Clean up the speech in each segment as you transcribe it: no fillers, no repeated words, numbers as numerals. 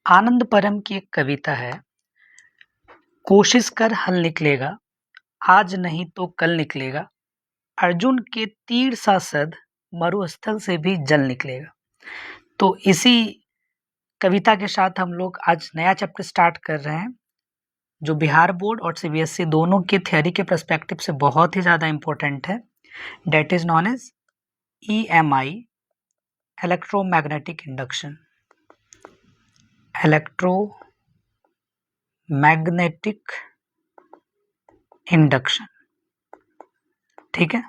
आनंद परम की एक कविता है। कोशिश कर हल निकलेगा, आज नहीं तो कल निकलेगा। अर्जुन के तीर सा सद, मरुस्थल से भी जल निकलेगा। तो इसी कविता के साथ हम लोग आज नया चैप्टर स्टार्ट कर रहे हैं, जो बिहार बोर्ड और सीबीएसई दोनों के थ्योरी के पर्सपेक्टिव से बहुत ही ज़्यादा इम्पोर्टेंट है। That is known as EMI, electromagnetic induction. Electromagnetic induction, ठीक है।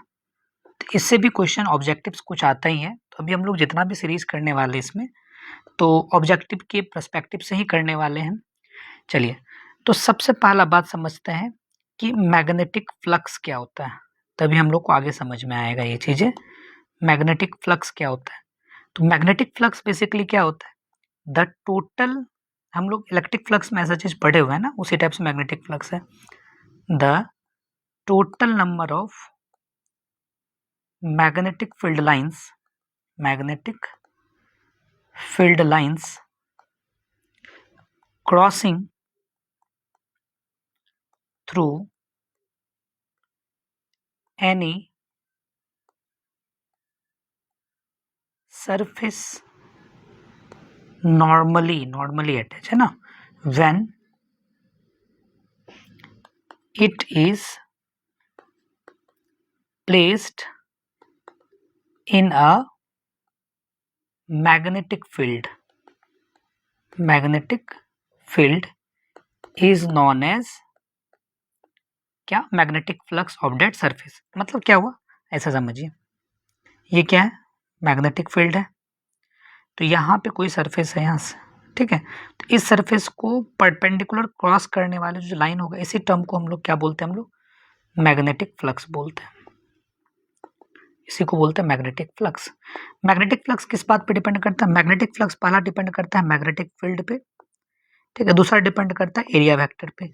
तो इससे भी क्वेश्चन ऑब्जेक्टिव्स कुछ आता ही है। तो अभी हम लोग जितना भी सीरीज करने वाले इसमें, तो ऑब्जेक्टिव के पर्सपेक्टिव से ही करने वाले हैं। चलिए, तो सबसे पहला बात समझते हैं कि मैग्नेटिक फ्लक्स क्या होता है, तभी हम लोग को आगे समझ में आएगा ये चीज़ें। मैग्नेटिक फ्लक्स क्या होता है? तो मैग्नेटिक फ्लक्स बेसिकली क्या होता है? द टोटल, हम लोग इलेक्ट्रिक फ्लक्स में ऐसा चीज़ पढ़े हुए हैं ना, उसी टाइप से मैग्नेटिक फ्लक्स है। The total number of magnetic field lines crossing through any surface normally attached है ना, when it is placed in a magnetic field is known as क्या? Magnetic flux of that surface. मतलब क्या हुआ, ऐसा समझिए, ये क्या है? मैग्नेटिक फील्ड है। तो यहाँ पे कोई सरफेस है यहाँ से, ठीक है। तो इस सरफेस को परपेंडिकुलर क्रॉस करने वाले जो लाइन होगा, इसी टर्म को हम लोग क्या बोलते हैं? हम लोग मैग्नेटिक फ्लक्स बोलते हैं। इसी को बोलते हैं मैग्नेटिक फ्लक्स। मैग्नेटिक फ्लक्स किस बात पे डिपेंड करता है? मैग्नेटिक फ्लक्स पहला डिपेंड करता है मैग्नेटिक फील्ड पे, ठीक है। दूसरा डिपेंड करता है एरिया वेक्टर पे।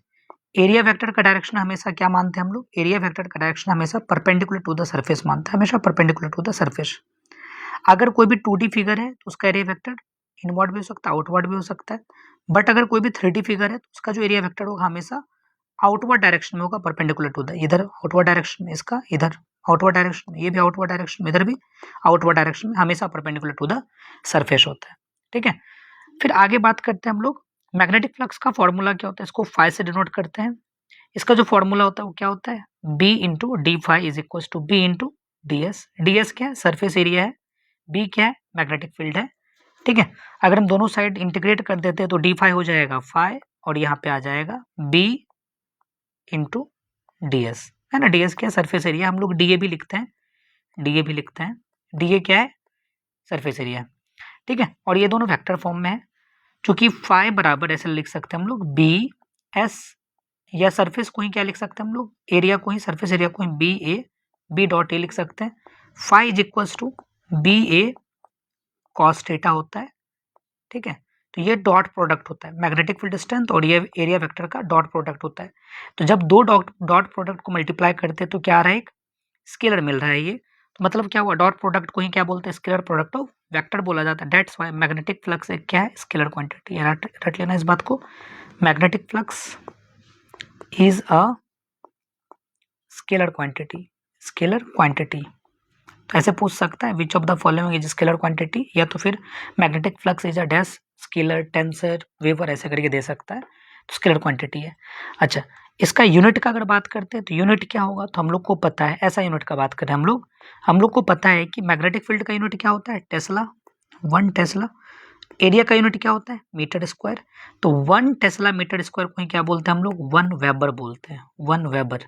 एरिया वेक्टर का डायरेक्शन हमेशा क्या मानते हैं हम लोग? एरिया वेक्टर का डायरेक्शन हमेशा परपेंडिकुलर टू द सरफेस मानते हैं, हमेशा परपेंडिकुलर टू द सरफेस। अगर कोई भी 2D फिगर है तो उसका एरिया वेक्टर इनवर्ड भी हो सकता है, आउटवर्ड भी हो सकता है। बट अगर कोई भी 3D फिगर है तो उसका जो एरिया वेक्टर होगा हमेशा आउटवर्ड डायरेक्शन में होगा, परपेंडिकुलर टू द, इधर आउटवर्ड डायरेक्शन में, इसका इधर आउटवर्ड डायरेक्शन में, ये भी आउटवर्ड डायरेक्शन में, इधर भी आउटवर्ड डायरेक्शन में, हमेशा परपेंडिकुलर टू द सरफेस होता है, ठीक है। फिर आगे बात करते हैं हम लोग, मैग्नेटिक फ्लक्स का फॉर्मूला क्या होता है? इसको फाई से डिनोट करते हैं। इसका जो फॉर्मूला होता है वो क्या होता है? B into D phi is equal to B into D S. D S क्या है? सरफेस एरिया है। B क्या है? मैग्नेटिक फील्ड है, ठीक है। अगर हम दोनों साइड इंटीग्रेट कर देते हैं तो डी फाई हो जाएगा फाई, और यहाँ पे आ जाएगा B इंटू डी एस, है ना। डी एस क्या है? Surface area. हम लोग DA भी लिखते हैं, DA भी लिखते हैं। DA क्या है? सरफेस एरिया, ठीक है। और ये दोनों वेक्टर फॉर्म में है, चूंकि फाई बराबर ऐसे लिख सकते हैं हम लोग BS, या सरफेस को ही क्या लिख सकते हैं हम लोग? एरिया को ही, सरफेस एरिया को ही B डॉट ए लिख सकते हैं। Phi is equals to BA cos theta होता है, ठीक है। तो ये डॉट प्रोडक्ट होता है, मैग्नेटिक फील्ड स्ट्रेंथ और ये एरिया वेक्टर का डॉट प्रोडक्ट होता है। तो जब दो डॉट प्रोडक्ट को मल्टीप्लाई करते हैं तो क्या आ रहा है? एक स्केलर मिल रहा है ये। तो मतलब क्या हुआ? डॉट प्रोडक्ट को ही क्या बोलते हैं? स्केलर प्रोडक्ट ऑफ वेक्टर बोला जाता है। दैट्स व्हाई मैग्नेटिक फ्लक्स एक क्या है? Scalar quantity. रट लेना इस बात को, magnetic flux is a scalar quantity. तो ऐसे पूछ सकता है, which of the following is scalar quantity, या तो फिर magnetic flux is a dash scalar tensor वेवर, ऐसे करके दे सकता है। तो स्केलर क्वांटिटी है। अच्छा, इसका यूनिट का अगर बात करते हैं तो यूनिट क्या होगा? तो हम लोग को पता है, ऐसा यूनिट का बात करें हम लोग को पता है कि मैग्नेटिक फील्ड का यूनिट क्या होता है? Tesla, 1 tesla. एरिया का यूनिट क्या होता है? Metre square. तो 1 टेस्ला मीटर स्क्वायर को ही क्या बोलते हैं हम लोग? 1 वेबर बोलते हैं, 1 वेबर।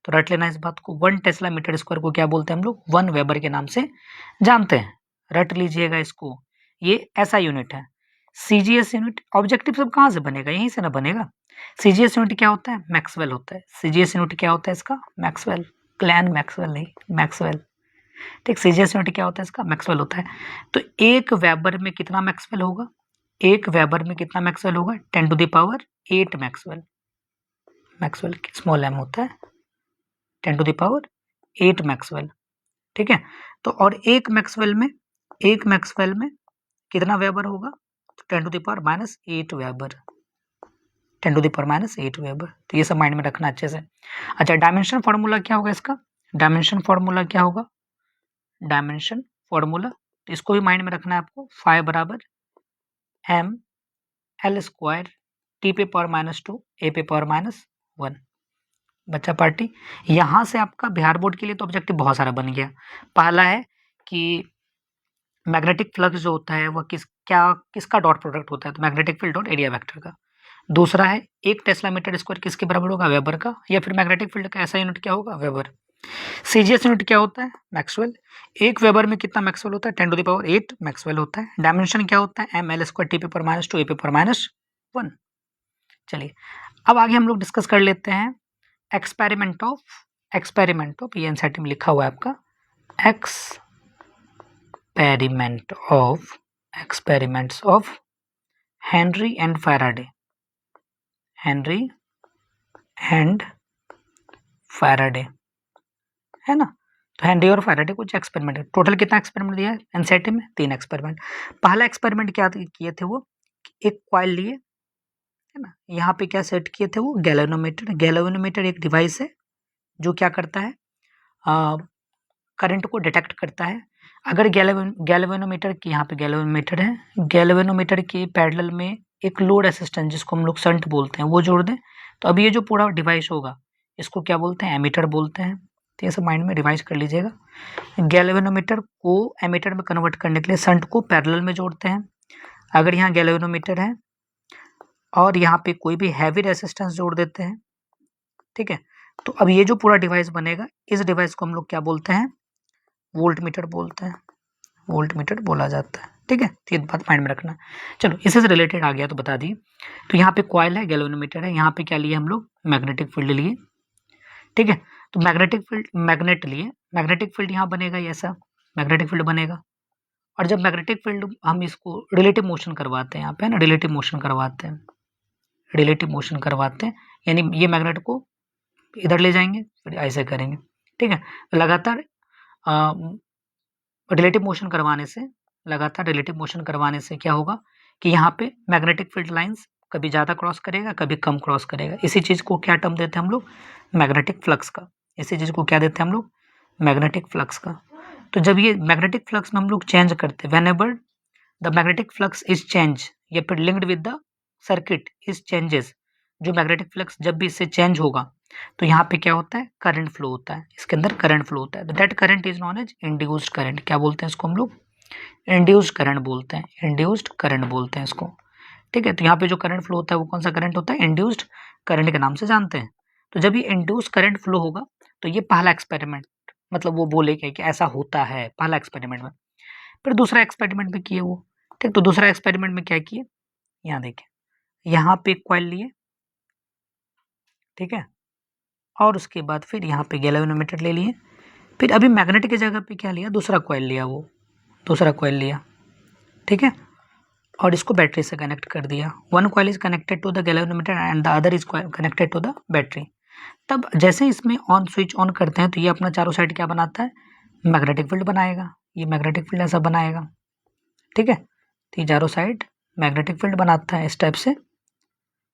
तो रट लेना इस बात को, 1 टेस्ला मीटर स्क्वायर को क्या बोलते हैं हम लोग? 1 वेबर के नाम से जानते हैं। रट लीजिएगा इसको, ये ऐसा यूनिट है। CGS यूनिट, ऑब्जेक्टिव सब कहाँ से बनेगा? यहीं से ना बनेगा। CGS यूनिट क्या होता है? मैक्सवेल होता है। CGS यूनिट क्या होता है इसका? मैक्सवेल, क्लैन मैक्सवेल नहीं, मैक्सवेल, ठीक। CGS यूनिट क्या होता है इसका? मैक्सवेल होता है। तो 1 वेबर में कितना मैक्सवेल होगा? 1 वेबर में कितना मैक्सवेल होगा? 10 to the power 8 maxwell. Maxwell small m होता है, 10 टू द पावर 8 मैक्सवेल, ठीक है। तो और एक मैक्सवेल में कितना वेबर होगा? 10 to the power minus 8 weber, 10 to the power minus 8 weber. तो ये सब माइंड में रखना अच्छे से। अच्छा, डायमेंशन फार्मूला क्या होगा इसका? डायमेंशन फार्मूला क्या होगा? डायमेंशन फार्मूला, तो इसको भी माइंड में रखना है आपको। फाई बराबर एम एल स्क्वायर टी पे पावर माइनस 2 ए पे पावर माइनस 1। बच्चा पार्टी, यहाँ से आपका बिहार बोर्ड के लिए तो ऑब्जेक्टिव बहुत सारा बन गया। पहला है कि मैग्नेटिक फ्लक्स जो होता है वह किसका डॉट प्रोडक्ट होता है, तो magnetic field dot area vector का। दूसरा है एक टेस्ला मीटर स्क्वायर किसके बराबर होगा? वेबर का। या फिर मैग्नेटिक फील्ड का ऐसा यूनिट क्या होगा? वेबर। सीजीएस यूनिट क्या होता है? मैक्सवेल। एक वेबर में कितना मैक्सवेल होता है? 10 टू द पावर 8 मैक्सवेल होता है। डायमेंशन क्या होता है? एम एल स्क्वायर टी पे पावर माइनस 2 ए पे पावर माइनस 1। चलिए अब आगे हम लोग डिस्कस कर लेते हैं एक्सपेरिमेंट ऑफ ये एनसीईआरटी में लिखा हुआ है आपका, experiments of Henry and Faraday, है ना। तो हेनरी और फैराडे कुछ एक्सपेरिमेंट, टोटल कितना एक्सपेरिमेंट दिया है एनसीईआरटी में? 3 एक्सपेरिमेंट। पहला एक्सपेरिमेंट क्या किए थे वो? एक कॉइल लिए, है ना, यहाँ पे क्या सेट किए थे वो? गैल्वेनोमीटर। गैल्वेनोमीटर एक डिवाइस है जो क्या करता है? करंट को डिटेक्ट करता है। अगर गैल्वेनोमीटर की, यहाँ पे गैल्वेनोमीटर है, गैल्वेनोमीटर के पैरेलल में एक लोड रेसिस्टेंस जिसको हम लोग शंट बोलते हैं वो जोड़ दें, तो अब ये जो पूरा डिवाइस होगा इसको क्या बोलते हैं? एमीटर बोलते हैं। तो ये सब माइंड में रिवाइज कर लीजिएगा। गैल्वेनोमीटर को एमीटर में कन्वर्ट करने के लिए शंट को पैरेलल में जोड़ते हैं। अगर यहाँ गैल्वेनोमीटर है और यहाँ पे कोई भी हैवी रेसिस्टेंस जोड़ देते हैं, ठीक है, तो अब ये जो पूरा डिवाइस बनेगा, इस डिवाइस को हम लोग क्या बोलते हैं? वोल्टमीटर बोलते हैं, वोल्टमीटर बोला जाता है। ठीक है, तो ये बात माइंड में रखना। चलो इससे से रिलेटेड आ गया तो बता दिए। तो यहाँ पे कॉइल है, गैल्वेनोमीटर है, यहाँ पे क्या लिए हम लोग? मैग्नेटिक फील्ड लिए। ठीक है, तो मैग्नेटिक फील्ड यहाँ बनेगा, ये ऐसा मैग्नेटिक फील्ड बनेगा। और जब मैग्नेटिक फील्ड हम इसको रिलेटिव मोशन करवाते हैं, यहाँ पे है ना, रिलेटिव मोशन करवाते हैं, यानी ये मैग्नेट को इधर ले जाएंगे, फिर ऐसे करेंगे। ठीक है, लगातार रिलेटिव मोशन करवाने से क्या होगा कि यहाँ पे मैग्नेटिक फील्ड लाइंस कभी ज़्यादा क्रॉस करेगा, कभी कम क्रॉस करेगा। इसी चीज़ को क्या टर्म देते हैं हम लोग? मैग्नेटिक फ्लक्स का। इसी चीज़ को क्या देते हैं हम लोग? मैग्नेटिक फ्लक्स का। तो जब ये मैग्नेटिक फ्लक्स में हम लोग चेंज करते हैं, whenever the magnetic flux is change या फिर linked with the circuit is changes, जो मैग्नेटिक फ्लक्स जब भी इससे चेंज होगा तो यहाँ पे क्या होता है? करंट फ्लो होता है, इसके अंदर करंट फ्लो होता है। That current is known as induced current. क्या बोलते हैं इसको हम लोग? इंड्यूस्ड करंट बोलते हैं, इंड्यूस्ड करंट बोलते हैं इसको। ठीक है, तो यहाँ पे जो करंट फ्लो होता है वो कौन सा करंट होता है? इंड्यूस्ड करंट के नाम से जानते हैं। तो जब ये इंड्यूस्ड करंट फ्लो होगा तो ये पहला एक्सपेरिमेंट, मतलब वो बोलेगा कि ऐसा होता है पहला एक्सपेरिमेंट में। फिर दूसरा एक्सपेरिमेंट में किए वो। ठीक, तो दूसरा एक्सपेरिमेंट में क्या किए? यहाँ देखिए, यहाँ पे एक कॉइल लिए, ठीक है, और उसके बाद फिर यहाँ पे गैल्वेनोमीटर ले लिए। फिर अभी मैग्नेट की जगह पे क्या लिया? दूसरा कॉइल लिया, वो दूसरा कॉइल लिया, ठीक है, और इसको बैटरी से कनेक्ट कर दिया। One coil is connected to the galvanometer and the other is connected to the battery. तब जैसे इसमें स्विच ऑन करते हैं तो ये अपना चारों साइड क्या बनाता है? मैग्नेटिक फील्ड बनाएगा। ये मैग्नेटिक फील्ड ऐसा बनाएगा, ठीक है, तो ये चारों साइड मैग्नेटिक फील्ड बनाता है इस टाइप से,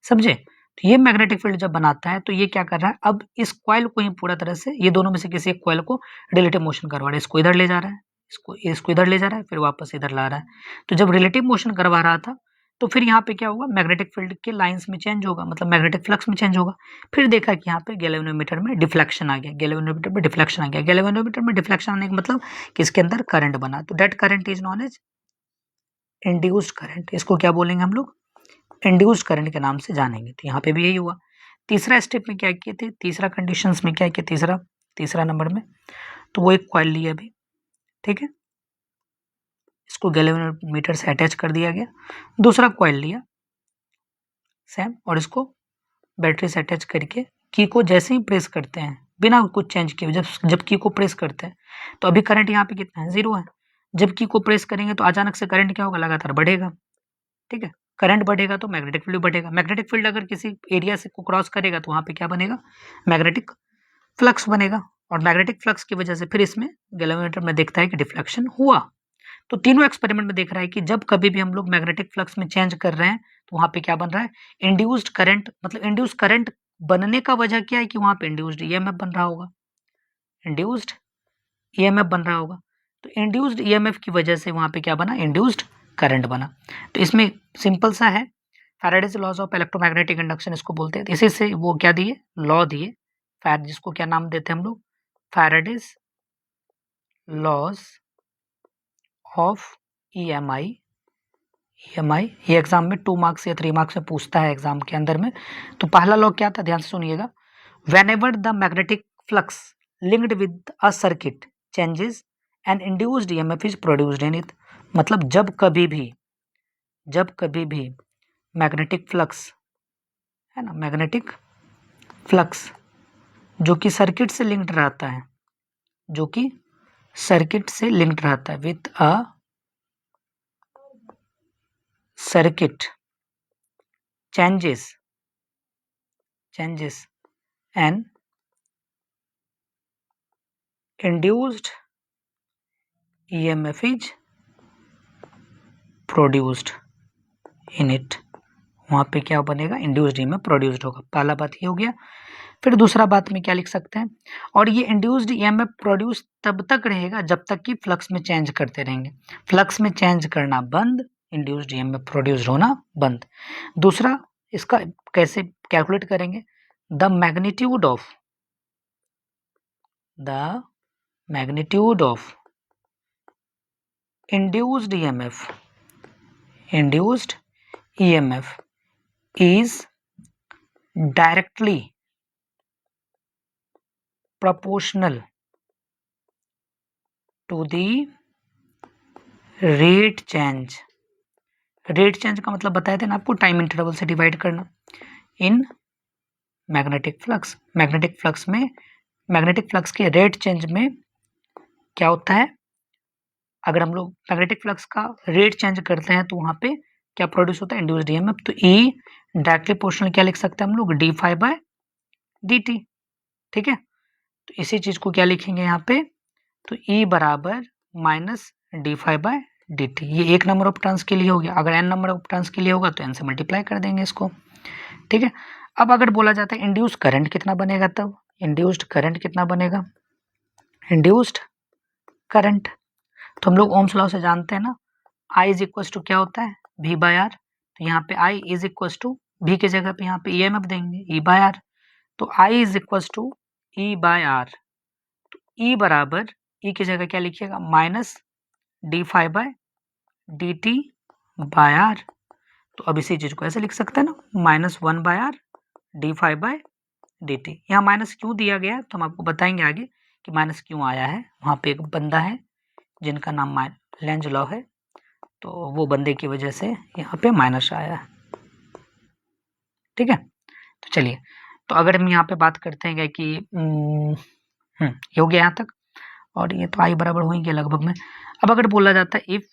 समझे। तो ये मैग्नेटिक फील्ड जब बनाता है तो ये क्या कर रहा है? अब इस कॉइल को ही पूरा तरह से, ये दोनों में से किसी एक कॉइल को रिलेटिव मोशन करवा रहा है। इसको इधर ले जा रहा है, इसको इधर ले जा रहा है, फिर वापस इधर ला रहा है। तो जब रिलेटिव मोशन करवा रहा था तो फिर यहाँ पे क्या होगा? मैग्नेटिक फील्ड के लाइंस में चेंज होगा, मतलब मैग्नेटिक फ्लक्स में चेंज होगा। फिर देखा कि यहाँ पे गैल्वेनोमीटर में डिफ्लेक्शन आ गया, गैल्वेनोमीटर में डिफ्लेक्शन आ आने का मतलब कि इसके अंदर करंट बना। तो that current is known as induced current. इसको क्या बोलेंगे हम लोग? इंड्यूस्ड करंट के नाम से जानेंगे। तो यहाँ पे भी यही हुआ। तीसरा स्टेप में क्या किए थे? तीसरा कंडीशंस में क्या किया? तीसरा नंबर में तो वो एक कॉइल लिया अभी, ठीक है, इसको गैल्वेनोमीटर से अटैच कर दिया गया। दूसरा कॉइल लिया सेम, और इसको बैटरी से अटैच करके की को जैसे ही प्रेस करते हैं बिना कुछ चेंज किए, जब की को प्रेस करते हैं तो अभी करंट यहाँ पे कितना है? 0 है। जब की को प्रेस करेंगे तो अचानक से करंट क्या होगा? लगातार बढ़ेगा, ठीक है, करंट बढ़ेगा तो मैग्नेटिक फील्ड बढ़ेगा। मैग्नेटिक फील्ड अगर किसी एरिया से को क्रॉस करेगा तो वहाँ पे क्या बनेगा? मैग्नेटिक फ्लक्स बनेगा। और मैग्नेटिक फ्लक्स की वजह से फिर इसमें गैल्वेनोमीटर में देखता है कि डिफ्लेक्शन हुआ। तो तीनों एक्सपेरिमेंट में देख रहा है कि जब कभी भी हम लोग मैग्नेटिक फ्लक्स में चेंज कर रहे हैं तो वहां पे क्या बन रहा है, इंड्यूस्ड करंट। मतलब इंड्यूस्ड करंट बनने का वजह क्या है कि वहां पे इंड्यूस्ड ईएमएफ बन रहा होगा, इंड्यूस्ड ईएमएफ बन रहा होगा। तो इंड्यूस्ड ईएमएफ की वजह से वहां पे क्या बना, इंड्यूस्ड करंट बना। तो इसमें सिंपल सा है, Faraday's laws of electromagnetic induction इसको बोलते हैं। इसी से वो क्या दिए, लॉ दिए, जिसको क्या नाम देते हैं हम लोग, फैराडेज लॉज ऑफ ईएमआई। ये एग्जाम में 2 मार्क्स या 3 मार्क्स में पूछता है एग्जाम के अंदर में। तो पहला लॉ क्या था, ध्यान से सुनिएगा, whenever the magnetic flux linked with a circuit changes an induced EMF is produced in it। मतलब जब कभी भी मैग्नेटिक फ्लक्स है ना, मैग्नेटिक फ्लक्स जो कि सर्किट से लिंक्ड रहता है, जो कि सर्किट से लिंक्ड रहता है, with a circuit changes an induced EMF is produced in it। वहां पे क्या बनेगा, इंड्यूस्ड ईएमएफ प्रोड्यूस्ड होगा। पहला बात ये हो गया। फिर दूसरा बात में क्या लिख सकते हैं, और ये इंड्यूस्ड ईएमएफ प्रोड्यूस तब तक रहेगा जब तक कि फ्लक्स में चेंज करते रहेंगे। फ्लक्स में चेंज करना बंद, इंड्यूस्ड ईएमएफ प्रोड्यूस्ड होना बंद। दूसरा, इसका कैसे कैलकुलेट करेंगे, the magnitude of induced EMF is directly proportional to the rate change। Rate change का मतलब बताए थे ना आपको, टाइम इंटरवल से डिवाइड करना। In magnetic flux, magnetic flux के रेट चेंज में क्या होता है, अगर हम लोग मैग्नेटिक फ्लक्स का रेट चेंज करते हैं तो वहां पे क्या प्रोड्यूस होता है, इंड्यूस्ड ईएमएफ। तो ई डायरेक्टली प्रोपोर्शनल क्या लिख सकते हैं हम लोग, D phi by D T. ठीक है, तो इसी चीज को क्या लिखेंगे यहाँ पे, तो ई बराबर minus D phi by D T. ये एक नंबर ऑफ टर्न्स के लिए हो गया। अगर एन नंबर ऑफ टर्न्स के लिए होगा तो एन से मल्टीप्लाई कर देंगे इसको। ठीक है, अब अगर बोला जाता है इंड्यूस्ड करंट कितना बनेगा, तब इंड्यूस्ड करंट कितना बनेगा, इंड्यूस्ड करंट तो हम लोग ओम्स लॉ से जानते हैं ना, I इज इक्वल टू क्या होता है, V बाय आर। तो यहाँ पे I is equal to V की जगह पे यहाँ पे EMF देंगे E बाय आर। तो I is equal to E by R. तो E बराबर E की जगह क्या लिखिएगा, minus D phi by D T by R. तो अब इसी चीज को ऐसे लिख सकते हैं ना, -1 by R D phi by D T. यहाँ माइनस क्यों दिया गया है तो हम आपको बताएंगे आगे कि माइनस क्यों आया है। वहाँ पे एक बंदा है जिनका नाम लेंज लॉ है, तो वो बंदे की वजह से यहाँ पे माइनस आया है। ठीक है, तो चलिए, तो अगर हम यहाँ पे बात करते हैं कि ये हो गया यहाँ तक, और ये तो आई बराबर हो ही गया लगभग में। अब अगर बोला जाता है इफ,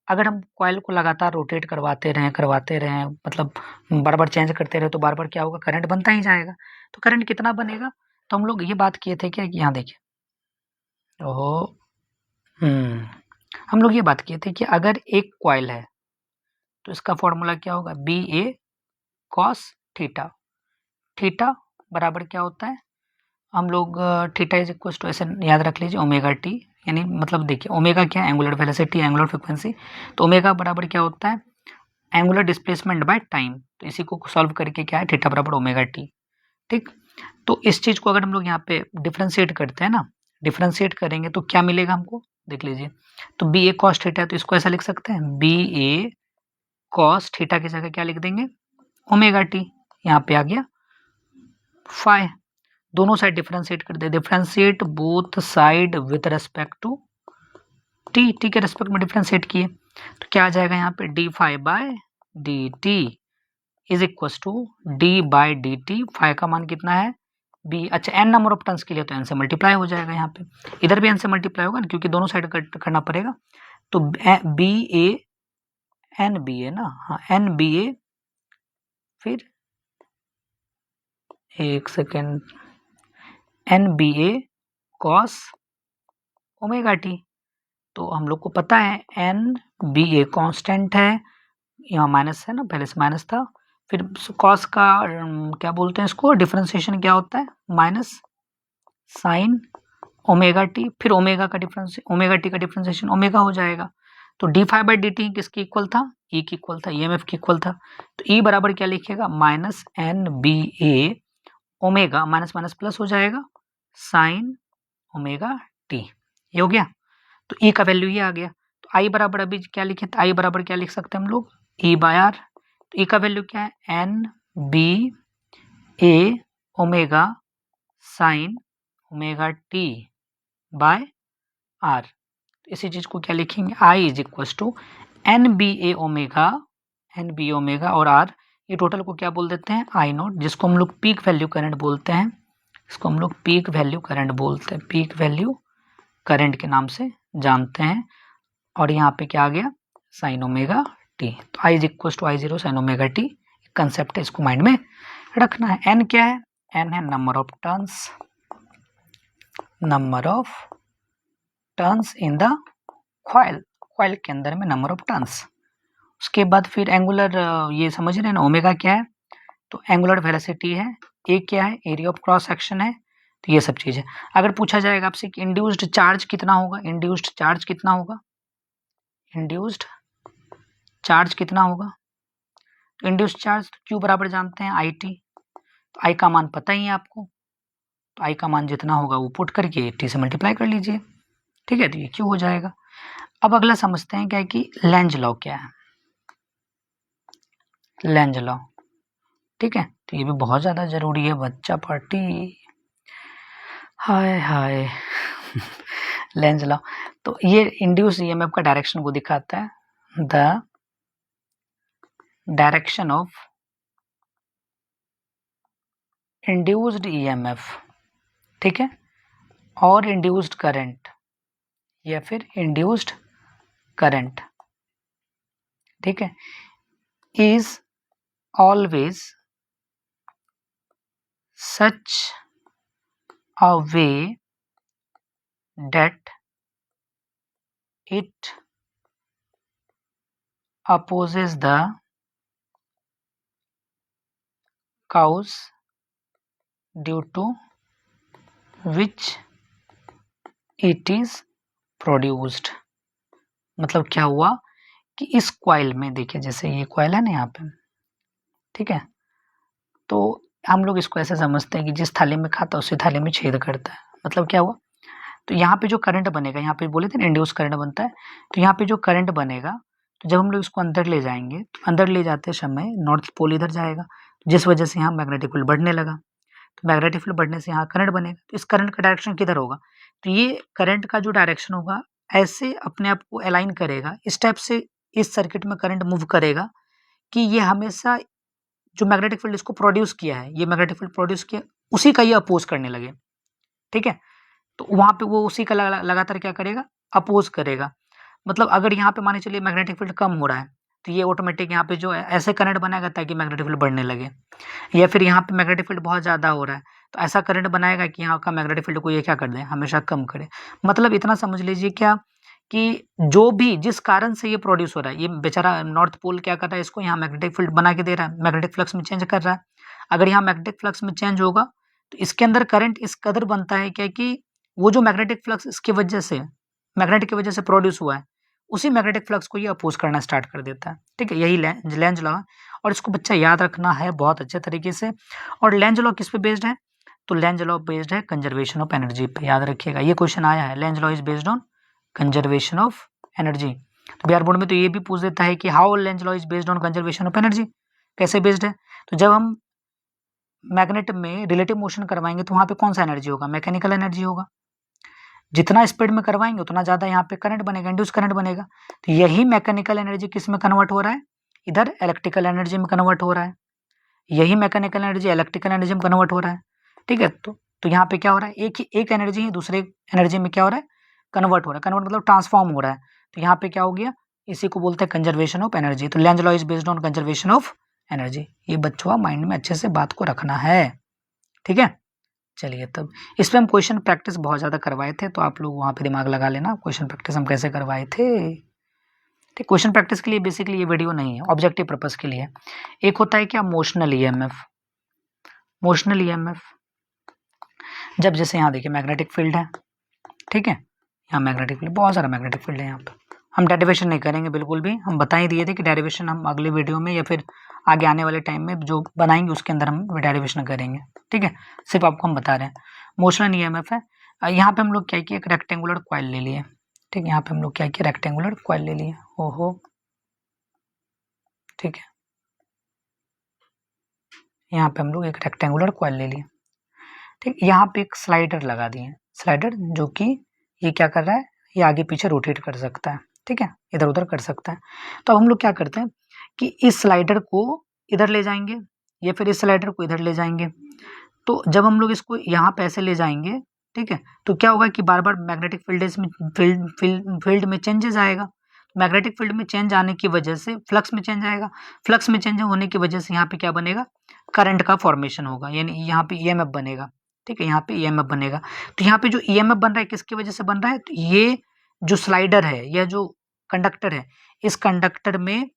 अगर हम कॉइल को लगातार रोटेट करवाते रहें मतलब बार बार चेंज करते रहे तो बार बार क्या होगा, करंट बनता ही जाएगा। तो करंट कितना बनेगा, तो हम लोग ये बात किए थे क्या, यहाँ देखिए, ओहो हम लोग ये बात किए थे कि अगर एक कॉइल है तो इसका फॉर्मूला क्या होगा, बी ए कॉस थीटा। थीटा बराबर क्या होता है, हम लोग थीटा इज इक्वल टू, ऐसे याद रख लीजिए, ओमेगा टी। यानी मतलब देखिए ओमेगा क्या है, एंगुलर वेलोसिटी, एंगुलर फ्रिक्वेंसी। तो ओमेगा बराबर क्या होता है, एंगुलर डिस्प्लेसमेंट बाय टाइम। तो इसी को सॉल्व करके क्या है, थीटा बराबर ओमेगा टी। ठीक, तो इस चीज को अगर हम लोग यहाँ पे डिफ्रेंशिएट करते हैं ना, डिफ्रेंशिएट करेंगे तो क्या मिलेगा हमको, देख लीजिए। तो बी ए कॉस थीटा है तो इसको ऐसा लिख सकते हैं, बी ए कॉस थीटा की जगह क्या लिख देंगे, ओमेगा टी। यहाँ पे आ गया फाई, दोनों साइड डिफरेंशिएट कर दे, differentiate both side with respect to T. T के रेस्पेक्ट में डिफरेंशिएट किए तो क्या आ जाएगा यहाँ पे, D phi by D T is equal to D by D T. Phi का मान कितना है, बी। अच्छा, एन नंबर ऑफ टर्न्स के लिए तो एन से मल्टीप्लाई हो जाएगा, यहाँ पे इधर भी एन से मल्टीप्लाई होगा क्योंकि दोनों साइड करना पड़ेगा। तो बी ए एन बी ए ना, हाँ एन बी ए, फिर एक सेकेंड, एन बी ए कॉस ओमेगा टी। तो हम लोग को पता है एन बी ए कॉन्स्टेंट है, यहाँ माइनस है ना, पहले से माइनस था, फिर कॉस का क्या बोलते हैं इसको, डिफरेंशिएशन क्या होता है, माइनस साइन ओमेगा टी, फिर ओमेगा का डिफरेंस, ओमेगा टी का डिफरेंशिएशन ओमेगा हो जाएगा। तो D phi by D T किसके इक्वल था, ई के इक्वल था, ईएमएफ के इक्वल था। तो ई बराबर क्या लिखिएगा, minus N B A omega, minus minus plus हो जाएगा, साइन ओमेगा टी, ये हो गया। तो ई का वैल्यू ये आ गया। तो आई बराबर अभी क्या लिखे, तो आई बराबर क्या लिख सकते हैं हम लोग, ई बाय आर। तो ई का वैल्यू क्या है, N B A omega sine omega T by R. इसी चीज को क्या लिखेंगे, I is equal to N B A omega और आर, ये टोटल को क्या बोल देते हैं, आई नोट, जिसको हम लोग पीक वैल्यू करंट बोलते हैं, इसको हम लोग पीक वैल्यू करंट बोलते हैं, पीक वैल्यू करंट के नाम से जानते हैं। और यहाँ पे क्या आ गया, साइन ओमेगा टी। तो I is equal to I zero sine omega T, concept है, इसको माइंड में रखना है। एन क्या है, एन है number of turns in the coil के अंदर में नंबर ऑफ टर्न्स। उसके बाद फिर एंगुलर, ये समझ रहे हैं ना, ओमेगा क्या है, तो एंगुलर वेलोसिटी है, ए क्या है, एरिया ऑफ क्रॉस सेक्शन है। तो ये सब चीज़ है। अगर पूछा जाएगा आपसे कि इंड्यूस्ड चार्ज कितना होगा, इंड्यूस्ड चार्ज कितना होगा, तो इंड्यूस्ड चार्ज क्यू बराबर जानते हैं आई टी। तो आई का मान पता ही है आपको, तो आई का मान जितना होगा वो पुट करके टी से मल्टीप्लाई कर लीजिए, ठीक है, तो ये क्यू हो जाएगा। अब अगला समझते हैं क्या है कि लेंज लॉ क्या है, लेंज लॉ, ठीक है, तो ये भी बहुत ज़्यादा ज़रूरी है बच्चा पार्टी, हाय हाय लेंज लॉ। तो ये इंड्यूस ईएमएफ का डायरेक्शन को दिखाता है, the direction of induced EMF, ठीक है, और इंड्यूस्ड करंट या फिर इंड्यूस्ड करंट, ठीक है, is always such a way that it opposes the cause due to which it is produced। मतलब क्या हुआ कि इस कॉइल में देखिए, जैसे ये कॉइल है ना यहाँ पे, ठीक है, तो हम लोग इसको ऐसे समझते हैं कि जिस थाली में खाता है उसी थाली में छेद करता है। मतलब क्या हुआ, तो यहाँ पे जो करंट बनेगा, यहाँ पे बोले थे ना इंड्यूस करंट बनता है, तो यहाँ पे जो करंट बनेगा, तो जब हम लोग इसको अंदर ले जाएंगे, तो अंदर ले जाते समय नॉर्थ पोल इधर जाएगा, जिस वजह से यहाँ मैग्नेटिक फील्ड बढ़ने लगा, तो मैग्नेटिक फील्ड बढ़ने से यहाँ करंट बनेगा। तो इस करंट का डायरेक्शन किधर होगा, तो ये करंट का जो डायरेक्शन होगा ऐसे अपने आप को अलाइन करेगा, इस टाइप से इस सर्किट में करंट मूव करेगा कि ये हमेशा जो मैग्नेटिक फील्ड इसको प्रोड्यूस किया है, ये मैग्नेटिक फील्ड प्रोड्यूस किया, उसी का ये अपोज करने लगे, ठीक है। तो वहां पे वो उसी का लगातार क्या करेगा, अपोज करेगा। मतलब अगर यहाँ पे माने चलिए मैग्नेटिक फील्ड कम हो रहा है, तो ये ऑटोमेटिक यहाँ पे जो ऐसे करंट बनाएगा ताकि मैग्नेटिक फील्ड बढ़ने लगे, या फिर यहाँ पे मैग्नेटिक फील्ड बहुत ज़्यादा हो रहा है तो ऐसा करंट बनाएगा कि यहाँ का मैग्नेटिक फील्ड को ये क्या कर दे, हमेशा कम करे। मतलब इतना समझ लीजिए क्या कि जो भी जिस कारण से ये प्रोड्यूस हो रहा है, ये बेचारा नॉर्थ पोल क्या कर रहा है, इसको यहाँ मैग्नेटिक फील्ड बना के दे रहा है, मैग्नेटिक फ्लक्स में चेंज कर रहा है। अगर यहाँ मैग्नेटिक फ्लक्स में चेंज होगा तो इसके अंदर करंट इस कदर बनता है क्या कि वो जो मैग्नेटिक फ्लक्स इसकी वजह से, मैग्नेटिक की वजह से प्रोड्यूस हुआ है, उसी मैग्नेटिक फ्लक्स को ये अपोज करना स्टार्ट कर देता है, ठीक है। यही लेंज लॉ है और इसको बच्चा याद रखना है बहुत अच्छे तरीके से। और लेंज लॉ किस पे बेस्ड है, तो लेंज लॉ बेस्ड है कंजर्वेशन ऑफ एनर्जी पे, याद रखिएगा, ये क्वेश्चन आया है, Lenz law is based on conservation of energy. तो बिहार बोर्ड में तो ये भी पूछ देता है कि how Lenz law is based on conservation of energy, कैसे बेस्ड है। तो जब हम मैग्नेट में रिलेटिव मोशन करवाएंगे तो वहाँ पे कौन सा एनर्जी होगा, मैकेनिकल एनर्जी होगा। जितना स्पीड में करवाएंगे उतना ज़्यादा यहाँ पे करंट बनेगा, इंड्यूस करंट बनेगा। तो यही मैकेनिकल एनर्जी किस में कन्वर्ट हो रहा है, इधर इलेक्ट्रिकल एनर्जी में कन्वर्ट हो रहा है। यही मैकेनिकल एनर्जी इलेक्ट्रिकल एनर्जी में कन्वर्ट हो रहा है, ठीक है। तो यहाँ पे क्या हो रहा है, एक एनर्जी ही दूसरे एनर्जी में क्या हो रहा है, कन्वर्ट हो रहा है। कन्वर्ट मतलब ट्रांसफॉर्म हो रहा है। तो यहाँ पे क्या हो गया, इसी को बोलते हैं कंजर्वेशन ऑफ एनर्जी। तो Lenz law is based on conservation of energy. ये बच्चों माइंड में अच्छे से बात को रखना है, ठीक है। चलिए, तब इस पे हम क्वेश्चन प्रैक्टिस बहुत ज़्यादा करवाए थे, तो आप लोग वहाँ पे दिमाग लगा लेना क्वेश्चन प्रैक्टिस हम कैसे करवाए थे। ठीक, क्वेश्चन प्रैक्टिस के लिए बेसिकली ये वीडियो नहीं है, ऑब्जेक्टिव पर्पस के लिए। एक होता है क्या, मोशनल ईएमएफ। मोशनल ईएमएफ जब जैसे यहाँ देखिए मैग्नेटिक फील्ड है, ठीक है, यहाँ मैग्नेटिक फील्ड, बहुत सारा मैग्नेटिक फील्ड है यहाँ पे। हम डेरिवेशन नहीं करेंगे बिल्कुल भी, हम बता ही दिए थे कि डेरिवेशन हम अगले वीडियो में या फिर आगे आने वाले टाइम में जो बनाएंगे उसके अंदर हम डेरिवेशन करेंगे। ठीक है, सिर्फ आपको हम बता रहे हैं मोशनल ईएमएफ है। यहाँ पे हम लोग क्या किए, एक रेक्टेंगुलर कॉइल ले लिए। ठीक है, यहाँ पे हम लोग क्या किए, रेक्टेंगुलर कॉइल ले लिए। ओहो, ठीक है, यहाँ पे हम लोग एक रेक्टेंगुलर कॉइल ले लिए। ठीक, यहाँ पे एक स्लाइडर लगा दिए, स्लाइडर जो कि ये क्या कर रहा है, ये आगे पीछे रोटेट कर सकता है। ठीक है, इधर उधर कर सकता है। तो अब हम लोग क्या करते हैं कि इस स्लाइडर को इधर ले जाएंगे या फिर इस स्लाइडर को इधर ले जाएंगे। तो जब हम लोग इसको यहाँ पे ऐसे ले जाएंगे, ठीक है, तो क्या होगा कि बार बार मैग्नेटिक फील्ड में चेंजेस आएगा। मैग्नेटिक फील्ड में चेंज आने की वजह से फ्लक्स में चेंज आएगा, फ्लक्स में चेंज होने की वजह से यहाँ पे क्या बनेगा, करंट का फॉर्मेशन होगा, यानी यहाँ पे ईएमएफ बनेगा। ठीक है, यहाँ पे ईएमएफ बनेगा। तो यहाँ पे जो ईएमएफ बन रहा है किसकी वजह से बन रहा है, तो ये जो स्लाइडर है या जो कंडक्टर है, इस कंडक्टर में